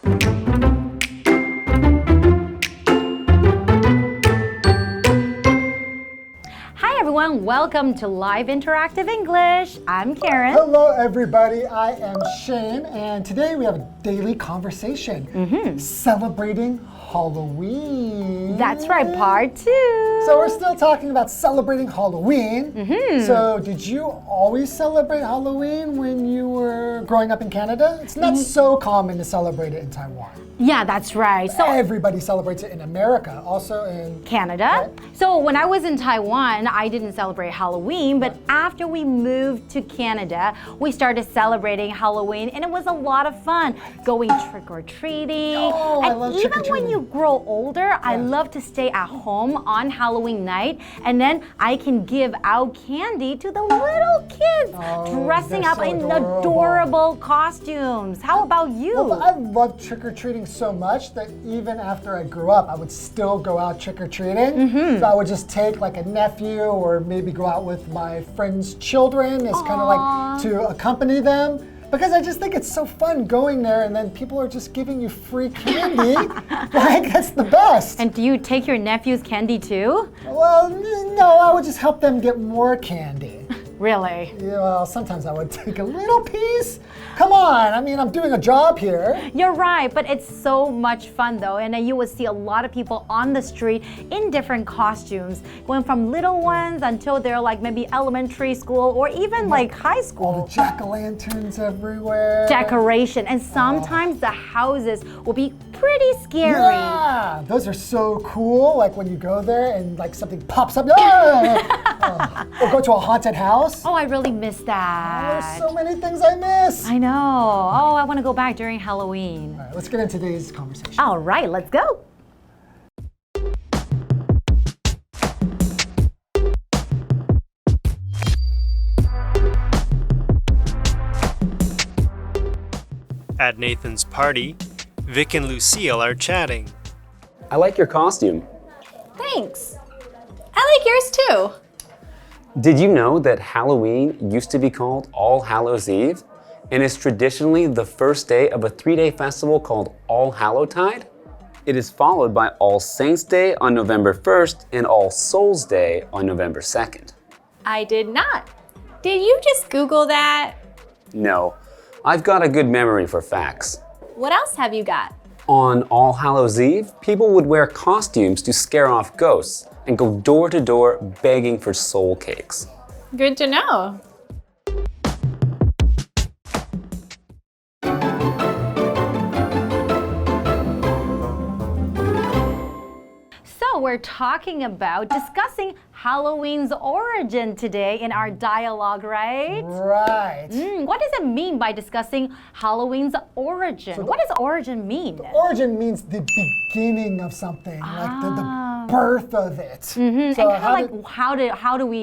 Hi everyone, welcome to Live Interactive English. I'm Karen. Hello everybody, I am Shane, and today we have a daily conversation celebrating Halloween. That's right, part 2. So we're still talking about celebrating Halloween. So did you always celebrate Halloween when you were growing up in Canada? It's not so common to celebrate it in Taiwan. Yeah, that's right. So Everybody celebrates it in America, also in Canada. So when I was in Taiwan, I didn't celebrate Halloween, but after we moved to Canada, we started celebrating Halloween, and it was a lot of fun going trick-or-treating. Oh, I love and even trick-or-treating. when you grow older, I love to stay at home on Halloween night, and then I can give out candy to the little kids dressing up so in adorable costumes. How about you? Well, I love trick-or-treating so much that even after I grew up, I would still go out trick-or-treating. So I would just take like a nephew or maybe go out with my friends' children as kind of like to accompany them. Because I just think it's so fun going there and then people are just giving you free candy. Like, that's the best. And do you take your nephew's candy too? Well, no, I would just help them get more candy. Really? Yeah, well, sometimes I would take a little piece. Come on, I mean, I'm doing a job here. You're right, but it's so much fun though, and then you will see a lot of people on the street in different costumes, going from little ones until they're like maybe elementary school or even like high school. All the jack-o'-lanterns everywhere. Decoration, and sometimes the houses will be pretty scary. Yeah, those are so cool, like when you go there and like something pops up. Or go to a haunted house. Oh, I really miss that. There's so many things I miss. I know. Oh, I want to go back during Halloween. All right, let's get into today's conversation. All right, let's go. At Nathan's party, Vic and Lucille are chatting. I like your costume. Thanks. I like yours too. Did you know that Halloween used to be called All Hallows Eve and is traditionally the first day of a 3-day festival called All Hallowtide? It is followed by All Saints' Day on November 1st and All Souls' Day on November 2nd. I did not. Did you just Google that? No, I've got a good memory for facts. What else have you got? On All Hallows Eve, people would wear costumes to scare off ghosts and go door to door begging for soul cakes. Good to know. So we're talking about discussing Halloween's origin today in our dialogue, right? Right. What does it mean by discussing Halloween's origin? What does origin mean? Origin means the beginning of something, like the birth of it. So And how do we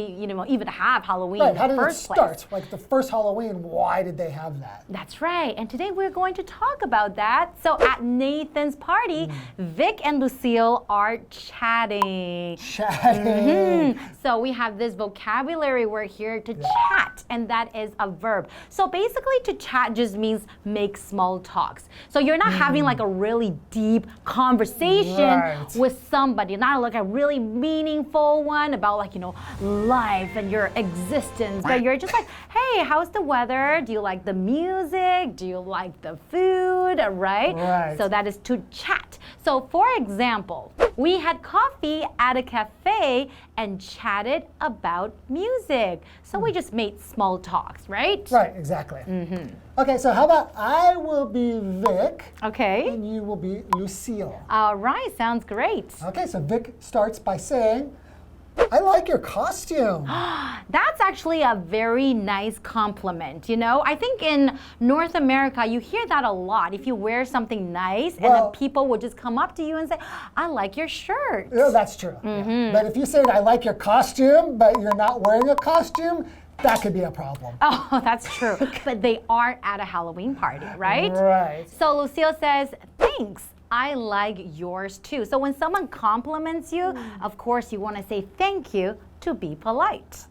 even have Halloween right, in how the did it first start? place? Like the first Halloween, why did they have that? That's right. And today we're going to talk about that. So at Nathan's party, Vic and Lucille are chatting. Chatting. So we have this vocabulary word here to chat, and that is a verb. So basically to chat just means make small talks. So you're not having like a really deep conversation with somebody, not like a really meaningful one about like, life and your existence, but you're just like, hey, how's the weather? Do you like the music? Do you like the food? Right? So that is to chat. So for example, we had coffee at a cafe and chatted about music. So we just made small talks, right? Right, exactly. Okay, so how about I will be Vic Okay. and you will be Lucille. All right, sounds great. Okay, so Vic starts by saying, I like your costume. That's actually a very nice compliment, I think in North America, you hear that a lot. If you wear something nice, and then people will just come up to you and say, I like your shirt. Yeah, that's true. Yeah. But if you say, I like your costume, but you're not wearing a costume, that could be a problem. Oh, that's true. But they are at a Halloween party, right? Right. So Lucille says, thanks. I like yours too. So when someone compliments you, of course you want to say thank you to be polite.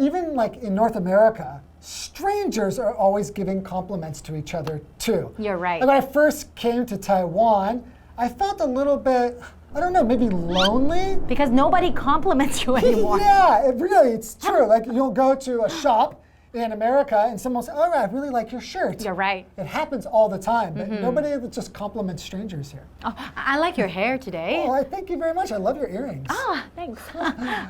Even like in North America, strangers are always giving compliments to each other too. You're right. Like when I first came to Taiwan, I felt a little bit, I don't know, maybe lonely. Because nobody compliments you anymore. Yeah, it's true. Like you'll go to a shop in America and someone will say, oh, I really like your shirt. You're right. It happens all the time, but nobody just compliments strangers here. Oh, I like your hair today. Oh, thank you very much. I love your earrings. Ah, thanks.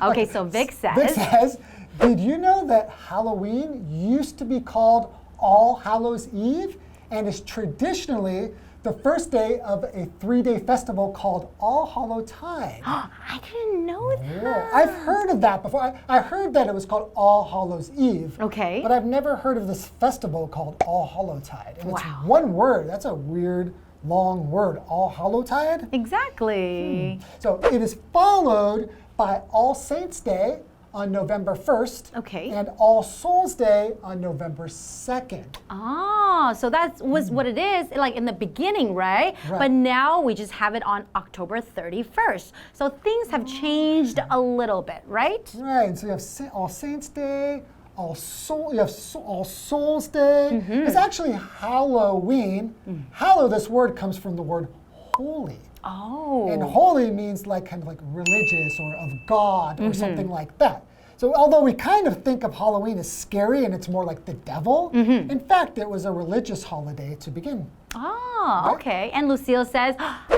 Okay, so Vic says, did you know that Halloween used to be called All Hallows Eve and is traditionally the first day of a 3-day festival called All Hallow Tide? I didn't know that. Yeah, I've heard of that before. I heard that it was called All Hallows Eve. Okay. But I've never heard of this festival called All Hallow Tide. And Wow. It's one word. That's a weird, long word. All Hallow Tide? Exactly. So it is followed by All Saints Day on November 1st. Okay. And All Souls Day on November 2nd. Ah, so that was what it is, like in the beginning, right? But now we just have it on October 31st. So things have changed a little bit, right? Right. So you have All Saints Day, All Souls Day. It's actually Halloween. Hallow, this word comes from the word holy. Oh. And holy means like kind of like religious or of God or something like that. So although we kind of think of Halloween as scary and it's more like the devil, in fact, it was a religious holiday to begin. Ah, okay. And Lucille says,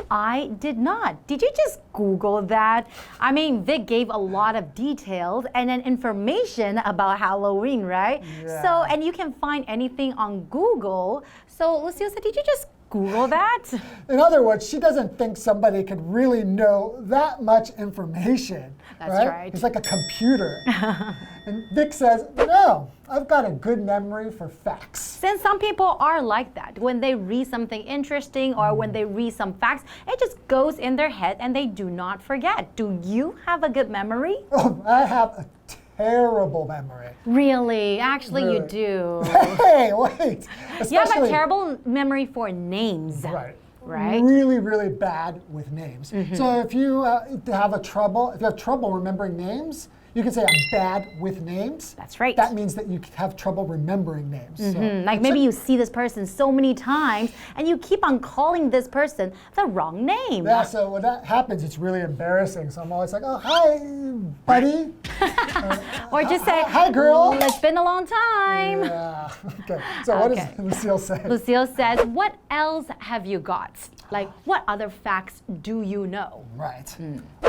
I did not. Did you just Google that? I mean, Vic gave a lot of details and then information about Halloween, right? Yeah. So, and you can find anything on Google. So Lucille said, did you just Google that? In other words, she doesn't think somebody could really know that much information. That's right. It's like a computer. And Vic says, no, I've got a good memory for facts. Since some people are like that, when they read something interesting or when they read some facts, it just goes in their head and they do not forget. Do you have a good memory? Oh, I have a terrible memory. Really? Actually, you Really? do. Hey, wait. You have a terrible memory for names. Right. Right? Really, really bad with names. So if you have trouble remembering names, you can say I'm bad with names. That's right. That means that you have trouble remembering names. So Like maybe you see this person so many times and you keep on calling this person the wrong name. yeah, so when that happens, it's really embarrassing. So I'm always like, oh, hi, buddy. Or just say, hi, girl. It's been a long time. Yeah. Okay. So what does Okay. Lucille say? Lucille says, what else have you got? Like, what other facts do you know? Right.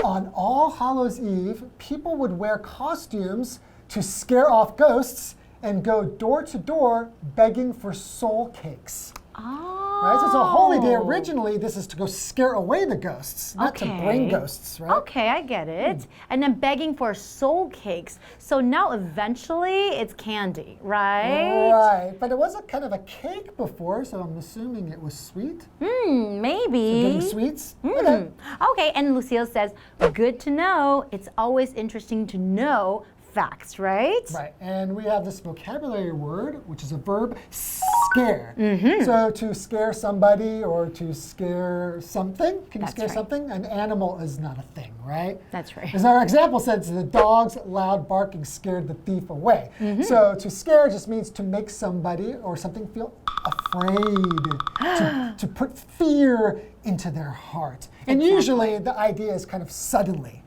On All Hallows Eve, people would wear costumes to scare off ghosts and go door to door begging for soul cakes. Oh. Right? So it's a holy day. Originally, this is to go scare away the ghosts, not to bring Okay. ghosts, right? Okay, I get it. And then begging for soul cakes. So now eventually it's candy, right? Right. But it was a kind of a cake before, so I'm assuming it was sweet. Maybe. Getting sweets. Okay. Okay, and Lucille says, good to know. It's always interesting to know facts, right? Right, and we have this vocabulary word, which is a verb, scare. So to scare somebody or to scare something, can you That's scare right. something? An animal is not a thing, right? That's right. As our example says, the dog's loud barking scared the thief away. So to scare just means to make somebody or something feel afraid, to put fear into their heart. And usually the idea is kind of suddenly.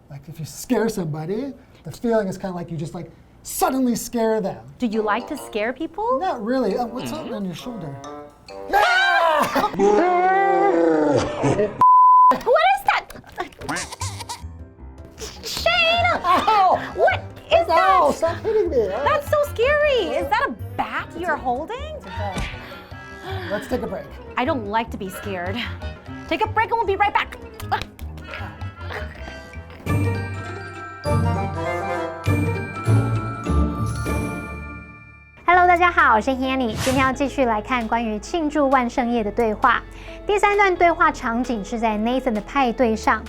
Like if you scare somebody, the feeling is kind of like you just like suddenly scare them. Do you like to scare people? Not really. Oh, what's up on your shoulder? What is that? Shane! Ow! What is Ow, that? stop hitting me. That's so scary. Is that a bat you're holding? Let's take a break. I don't like to be scared. Take a break and we'll be right back. Hello， 大家好，我是 Hanny， 今天要继续来看关于庆祝万圣夜的对话。第3段对话场景是在 Nathan 的派对上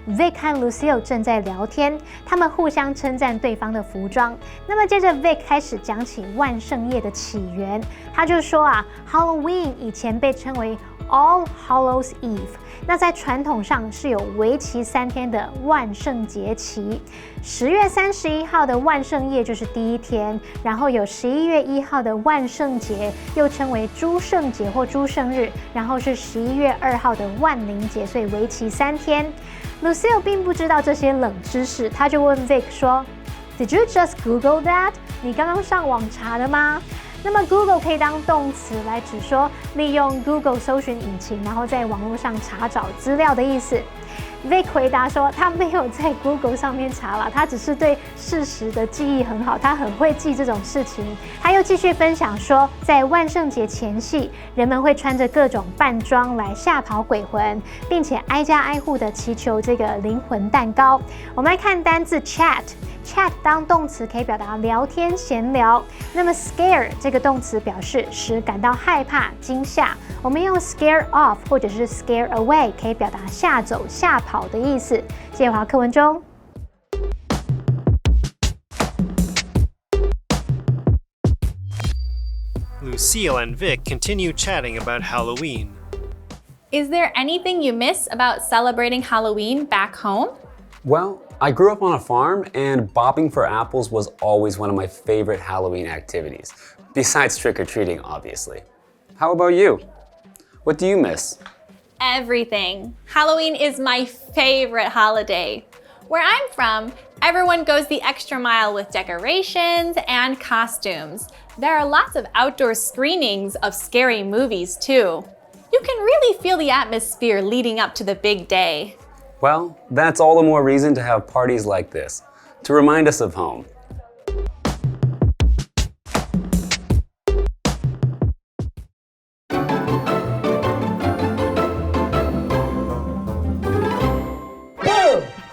，Vic 和 Lucille 正在聊天，他们互相称赞对方的服装。那么接着 Vic 开始讲起万圣夜的起源，他就说啊 ，Halloween 以前被称为 All Hallows Eve。那在传统上是有为期3天的万圣节期。10月31号的万圣夜就是第一天，然后有11月1号的万圣节，又称为诸圣节或诸圣日，然后是11月2号的万灵节，所以为期3天。Lucille 并不知道这些冷知识，他就问 Vic 说 ：“Did you just Google that？ 你刚刚上网查的吗？”那么 Google 可以当动词来指说利用 Google 搜寻引擎，然后在网络上查找资料的意思。Vic 回答说，他没有在 Google 上面查了，他只是对事实的记忆很好，他很会记这种事情。他又继续分享说，在万圣节前夕，人们会穿着各种扮装来吓跑鬼魂，并且挨家挨户的祈求这个灵魂蛋糕。我们来看单字 chat。Chat 当动词可以表达聊天闲聊，那么 scare 这个动词表示使感到害怕惊吓，我们用 scare off 或者是 scare away 可以表达吓走吓跑的意思。接华课文中。Lucille and Vic continue chatting about Halloween. Is there anything you miss about celebrating Halloween back home? Well, I grew up on a farm, and bobbing for apples was always one of my favorite Halloween activities, besides trick-or-treating, obviously. How about you? What do you miss? Everything. Halloween is my favorite holiday. Where I'm from, everyone goes the extra mile with decorations and costumes. There are lots of outdoor screenings of scary movies, too. You can really feel the atmosphere leading up to the big day. Well, that's all the more reason to have parties like this, to remind us of home.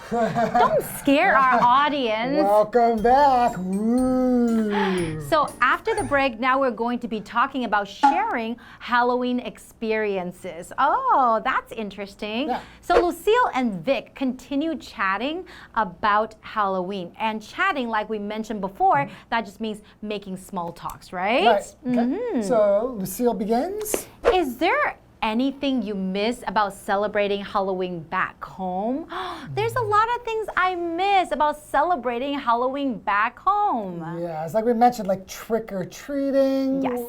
Don't scare our audience. Welcome back. Woo. So after the break, now we're going to be talking about sharing Halloween experiences. Oh, that's interesting. Yeah. So Lucille and Vic continue chatting about Halloween. And chatting, like we mentioned before, that just means making small talks, right? Right. Okay. So Lucille begins. Is there anything you miss about celebrating Halloween back home? There's a lot of things I miss about celebrating Halloween back home. Yeah, it's like we mentioned, like trick-or-treating. Yes.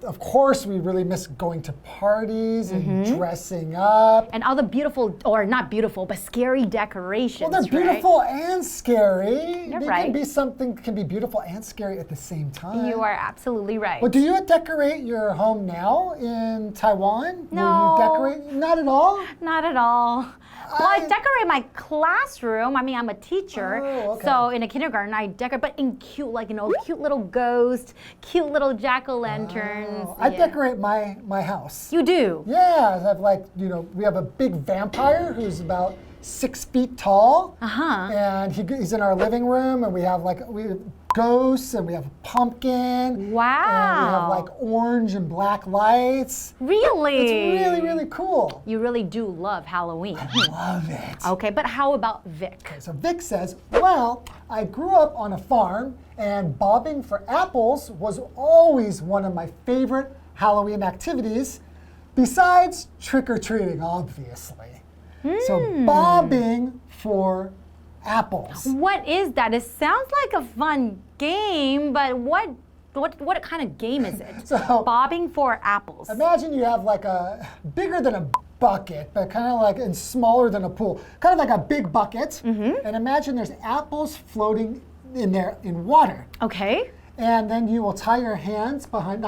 Of course, we really miss going to parties and dressing up. And all the beautiful, or not beautiful, but scary decorations. Well, they're beautiful and scary. You're They right. can be something can be beautiful and scary at the same time. You are absolutely right. Well, do you decorate your home now in Taiwan? No. Will you decorate? Not at all? Not at all. Well, I decorate my classroom. I mean, I'm a teacher. Oh, okay. So in a kindergarten, I decorate, but in cute, like, cute little ghosts, cute little jack-o'-lanterns. Oh, I decorate my house. You do? Yeah, I have we have a big vampire who's about 6 feet tall. And he's in our living room, and we have ghosts, and we have a pumpkin. Wow. And we have orange and black lights. Really? It's really, really cool. You really do love Halloween. I love it. Okay, but how about Vic? So Vic says, well, I grew up on a farm, and bobbing for apples was always one of my favorite Halloween activities, besides trick-or-treating, obviously. So bobbing for apples. What is that? It sounds like a fun game, but what kind of game is it? So, bobbing for apples. Imagine you have a bigger than a bucket, but kind of and smaller than a pool. Kind of like a big bucket. And imagine there's apples floating in there in water. Okay. And then you will tie your hands behind,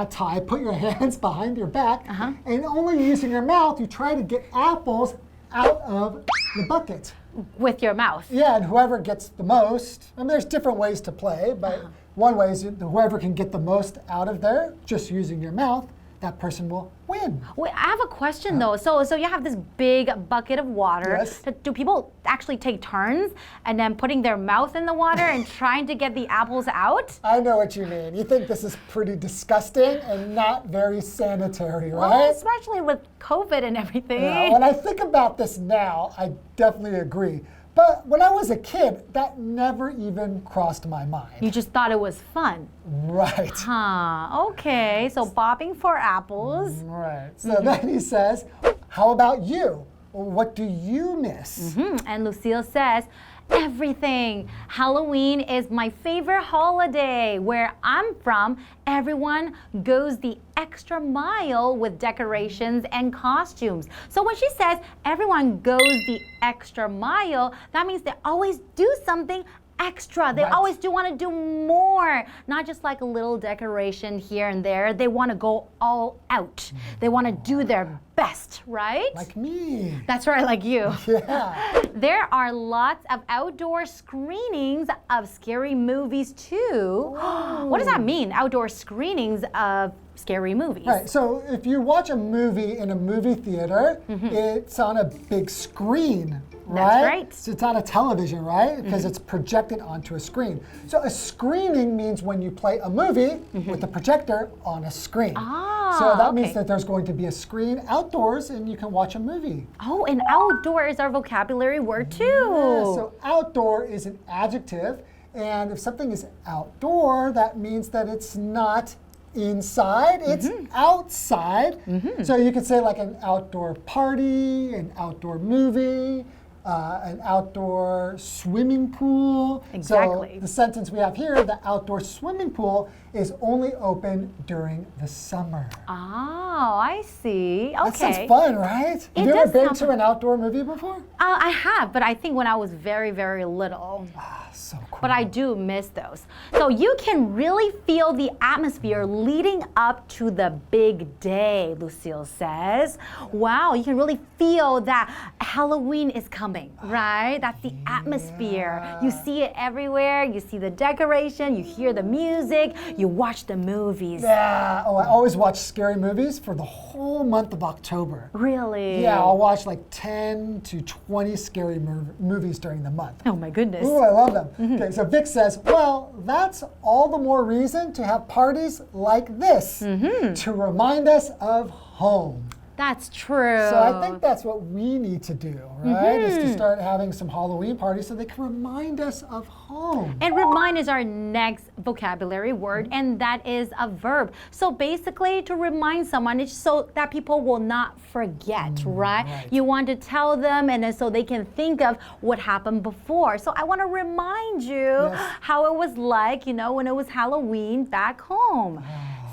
put your hands behind your back. And only using your mouth, you try to get apples out of the bucket. With your mouth. Yeah, and whoever gets the most, there's different ways to play, but one way is whoever can get the most out of there, just using your mouth, that person will win. Wait, I have a question though. So you have this big bucket of water. Yes. Do people actually take turns and then putting their mouth in the water and trying to get the apples out? I know what you mean. You think this is pretty disgusting and not very sanitary, right? Well, especially with COVID and everything. Yeah, when I think about this now, I definitely agree. But when I was a kid, that never even crossed my mind. You just thought it was fun. Right. Huh, okay. So bobbing for apples. Right. So then he says, how about you? What do you miss? And Lucille says, everything. Halloween is my favorite holiday. Where I'm from, everyone goes the extra mile with decorations and costumes. So when she says everyone goes the extra mile, that means they always do something extra. They always do want to do more, not just like a little decoration here and there. They want to go all out. They want to do their best, right? Like me. That's right, like you. Yeah. There are lots of outdoor screenings of scary movies too. What does that mean? Outdoor screenings of scary movies. Right, so if you watch a movie in a movie theater, it's on a big screen, right? That's right. So it's on a television, right? Because it's projected onto a screen. So a screening means when you play a movie with a projector on a screen. So that means that there's going to be a screen outdoors and you can watch a movie. Oh, and outdoor is our vocabulary word too. Yeah, so outdoor is an adjective, and if something is outdoor, that means that it's not inside, it's outside. So you could say like an outdoor party, an outdoor movie, an outdoor swimming pool. Exactly. So the sentence we have here, the outdoor swimming pool is only open during the summer. Oh, I see. Okay. That sounds fun, right? Have you ever been to an outdoor movie before? I have, but I think when I was very, very little. So cool. But I do miss those. So you can really feel the atmosphere leading up to the big day, Lucille says. Wow, you can really feel that Halloween is coming, right? That's the atmosphere. You see it everywhere. You see the decoration, you hear the music, you watch the movies. Yeah, I always watch scary movies for the whole month of October. Really? Yeah, I'll watch like 10 to 20 scary movies during the month. Oh my goodness. Ooh, I love them. Okay, so Vic says, well, that's all the more reason to have parties like this to remind us of home. That's true. So I think that's what we need to do, right? Is to start having some Halloween parties so they can remind us of home. And remind is our next vocabulary word, and that is a verb. So basically, to remind someone, it's so that people will not forget, right? You want to tell them, and then so they can think of what happened before. So I want to remind you how it was like, you know, when it was Halloween back home.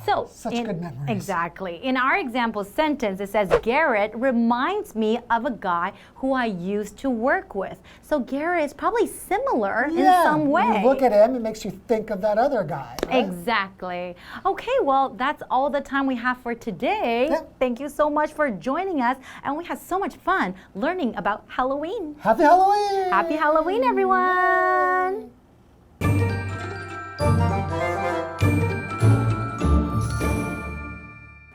So, Such good memories. Exactly. In our example sentence, it says, Garrett reminds me of a guy who I used to work with. So Garrett is probably similar in some way. When you look at him, it makes you think of that other guy. Right? Exactly. Okay, well, that's all the time we have for today. Thank you so much for joining us. And we had so much fun learning about Halloween. Happy Halloween! Happy Halloween, everyone!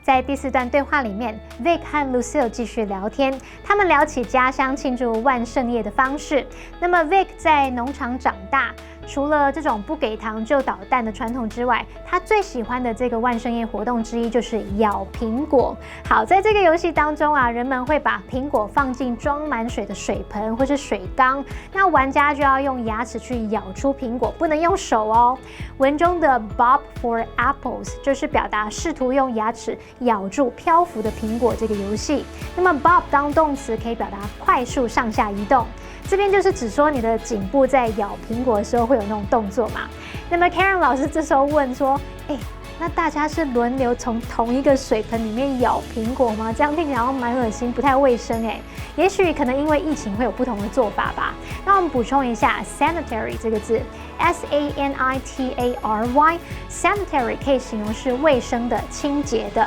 在第4段对话里面 ，Vic 和 Lucille 继续聊天，他们聊起家乡庆祝万圣夜的方式。那么 Vic 在农场长大，除了这种不给糖就捣蛋的传统之外，他最喜欢的这个万圣夜活动之一就是咬苹果。好，在这个游戏当中啊，人们会把苹果放进装满水的水盆或是水缸，那玩家就要用牙齿去咬出苹果，不能用手哦。文中的 bob for apples 就是表达试图用牙齿咬住漂浮的苹果这个游戏。那么 bob 当动词可以表达快速上下移动，这边就是指说你的颈部在咬苹果的时候会有那种动作嘛。那么 Karen 老师这时候问说，那大家是轮流从同一个水盆里面咬苹果吗？这样听起来好像蛮恶心，不太卫生哎。也许可能因为疫情会有不同的做法吧。那我们补充一下 sanitary 这个字 ，sanitary，sanitary 可以形容是卫生的、清洁的。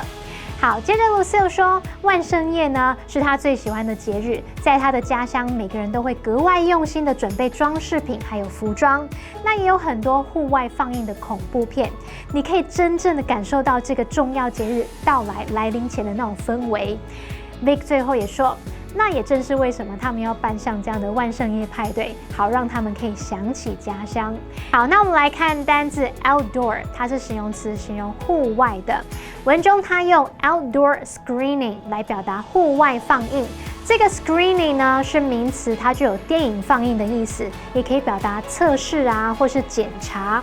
好，接着 Lucille 说，万圣夜呢是他最喜欢的节日，在他的家乡，每个人都会格外用心的准备装饰品，还有服装。那也有很多户外放映的恐怖片，你可以真正的感受到这个重要节日到来临前的那种氛围。Vic 最后也说那也正是为什么他们要办上这样的万圣夜派对，好让他们可以想起家乡。好，那我们来看单字 outdoor， 它是形容词，形容户外的。文中它用 outdoor screening 来表达户外放映。这个 screening 呢是名词，它就有电影放映的意思，也可以表达测试啊，或是检查。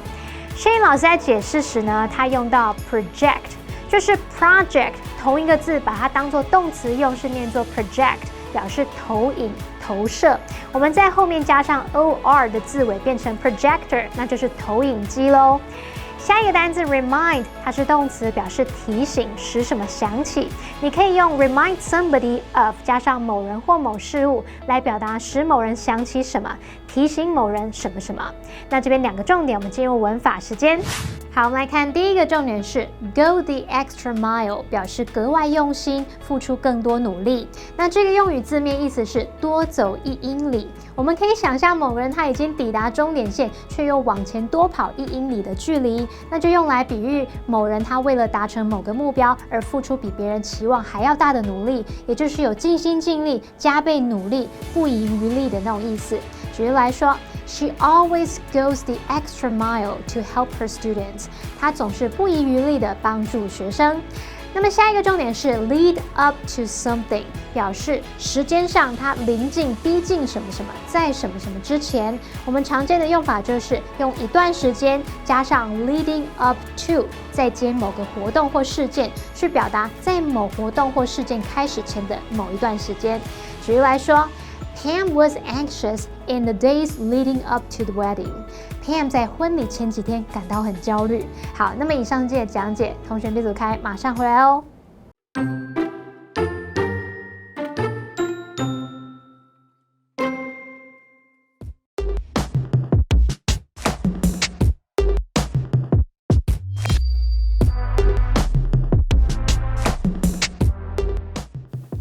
Shane 老师在解释时呢，他用到 project， 就是 project 同一个字，把它当作动词用，是念作 project， 表示投影、投射。我们在后面加上 or 的字尾，变成 projector， 那就是投影机咯。下一个单字 remind， 它是动词，表示提醒，使什么想起。你可以用 remind somebody of 加上某人或某事物来表达使某人想起什么，提醒某人什么什么。那这边两个重点，我们进入文法时间。好，我们来看第一个重点是 go the extra mile， 表示格外用心，付出更多努力。那这个用语字面意思是多走1英里。我们可以想象某个人他已经抵达终点线，却又往前多跑1英里的距离，那就用来比喻某人他为了达成某个目标而付出比别人期望还要大的努力，也就是有尽心尽力、加倍努力、不遗余力的那种意思。举例来说， She always goes the extra mile to help her students. 她总是不遗余力地帮助学生。那么下一个重点是 lead up to something， 表示时间上它临近、逼近什么什么，在什么什么之前。我们常见的用法就是用一段时间加上 leading up to， 再接某个活动或事件，去表达在某活动或事件开始前的某一段时间。举例来说， Pam was anxious in the days leading up to the wedding. Pam 在婚礼前几天感到很焦虑。好，那么以上这些讲解，同学别走开，马上回来哦。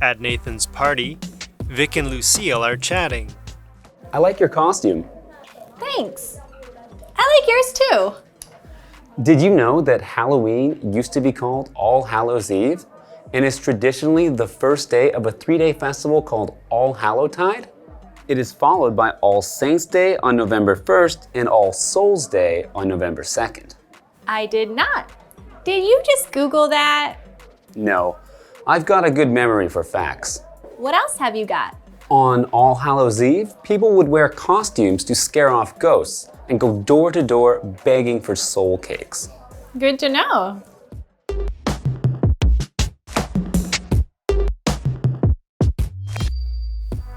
At Nathan's party, Vic and Lucille are chatting. I like your costume. Thanks. I like yours too. Did you know that Halloween used to be called All Hallows Eve and is traditionally the first day of a 3-day festival called All Hallowtide? It is followed by All Saints' Day on November 1st and All Souls' Day on November 2nd. I did not. Did you just Google that? No, I've got a good memory for facts. What else have you got? On All Hallows Eve, people would wear costumes to scare off ghosts and go door to door begging for soul cakes. Good to know.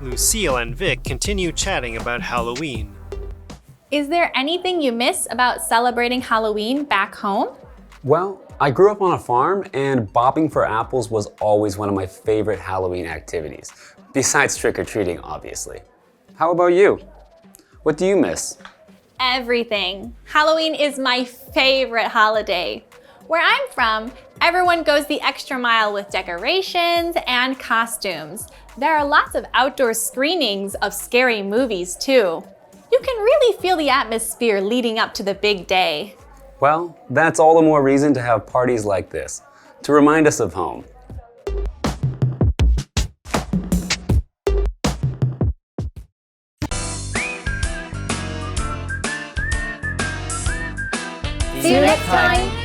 Lucille and Vic continue chatting about Halloween. Is there anything you miss about celebrating Halloween back home? Well, I grew up on a farm and bobbing for apples was always one of my favorite Halloween activities, besides trick-or-treating, obviously. How about you? What do you miss? Everything. Halloween is my favorite holiday. Where I'm from, everyone goes the extra mile with decorations and costumes. There are lots of outdoor screenings of scary movies too. You can really feel the atmosphere leading up to the big day. Well, that's all the more reason to have parties like this, to remind us of home. See you next time!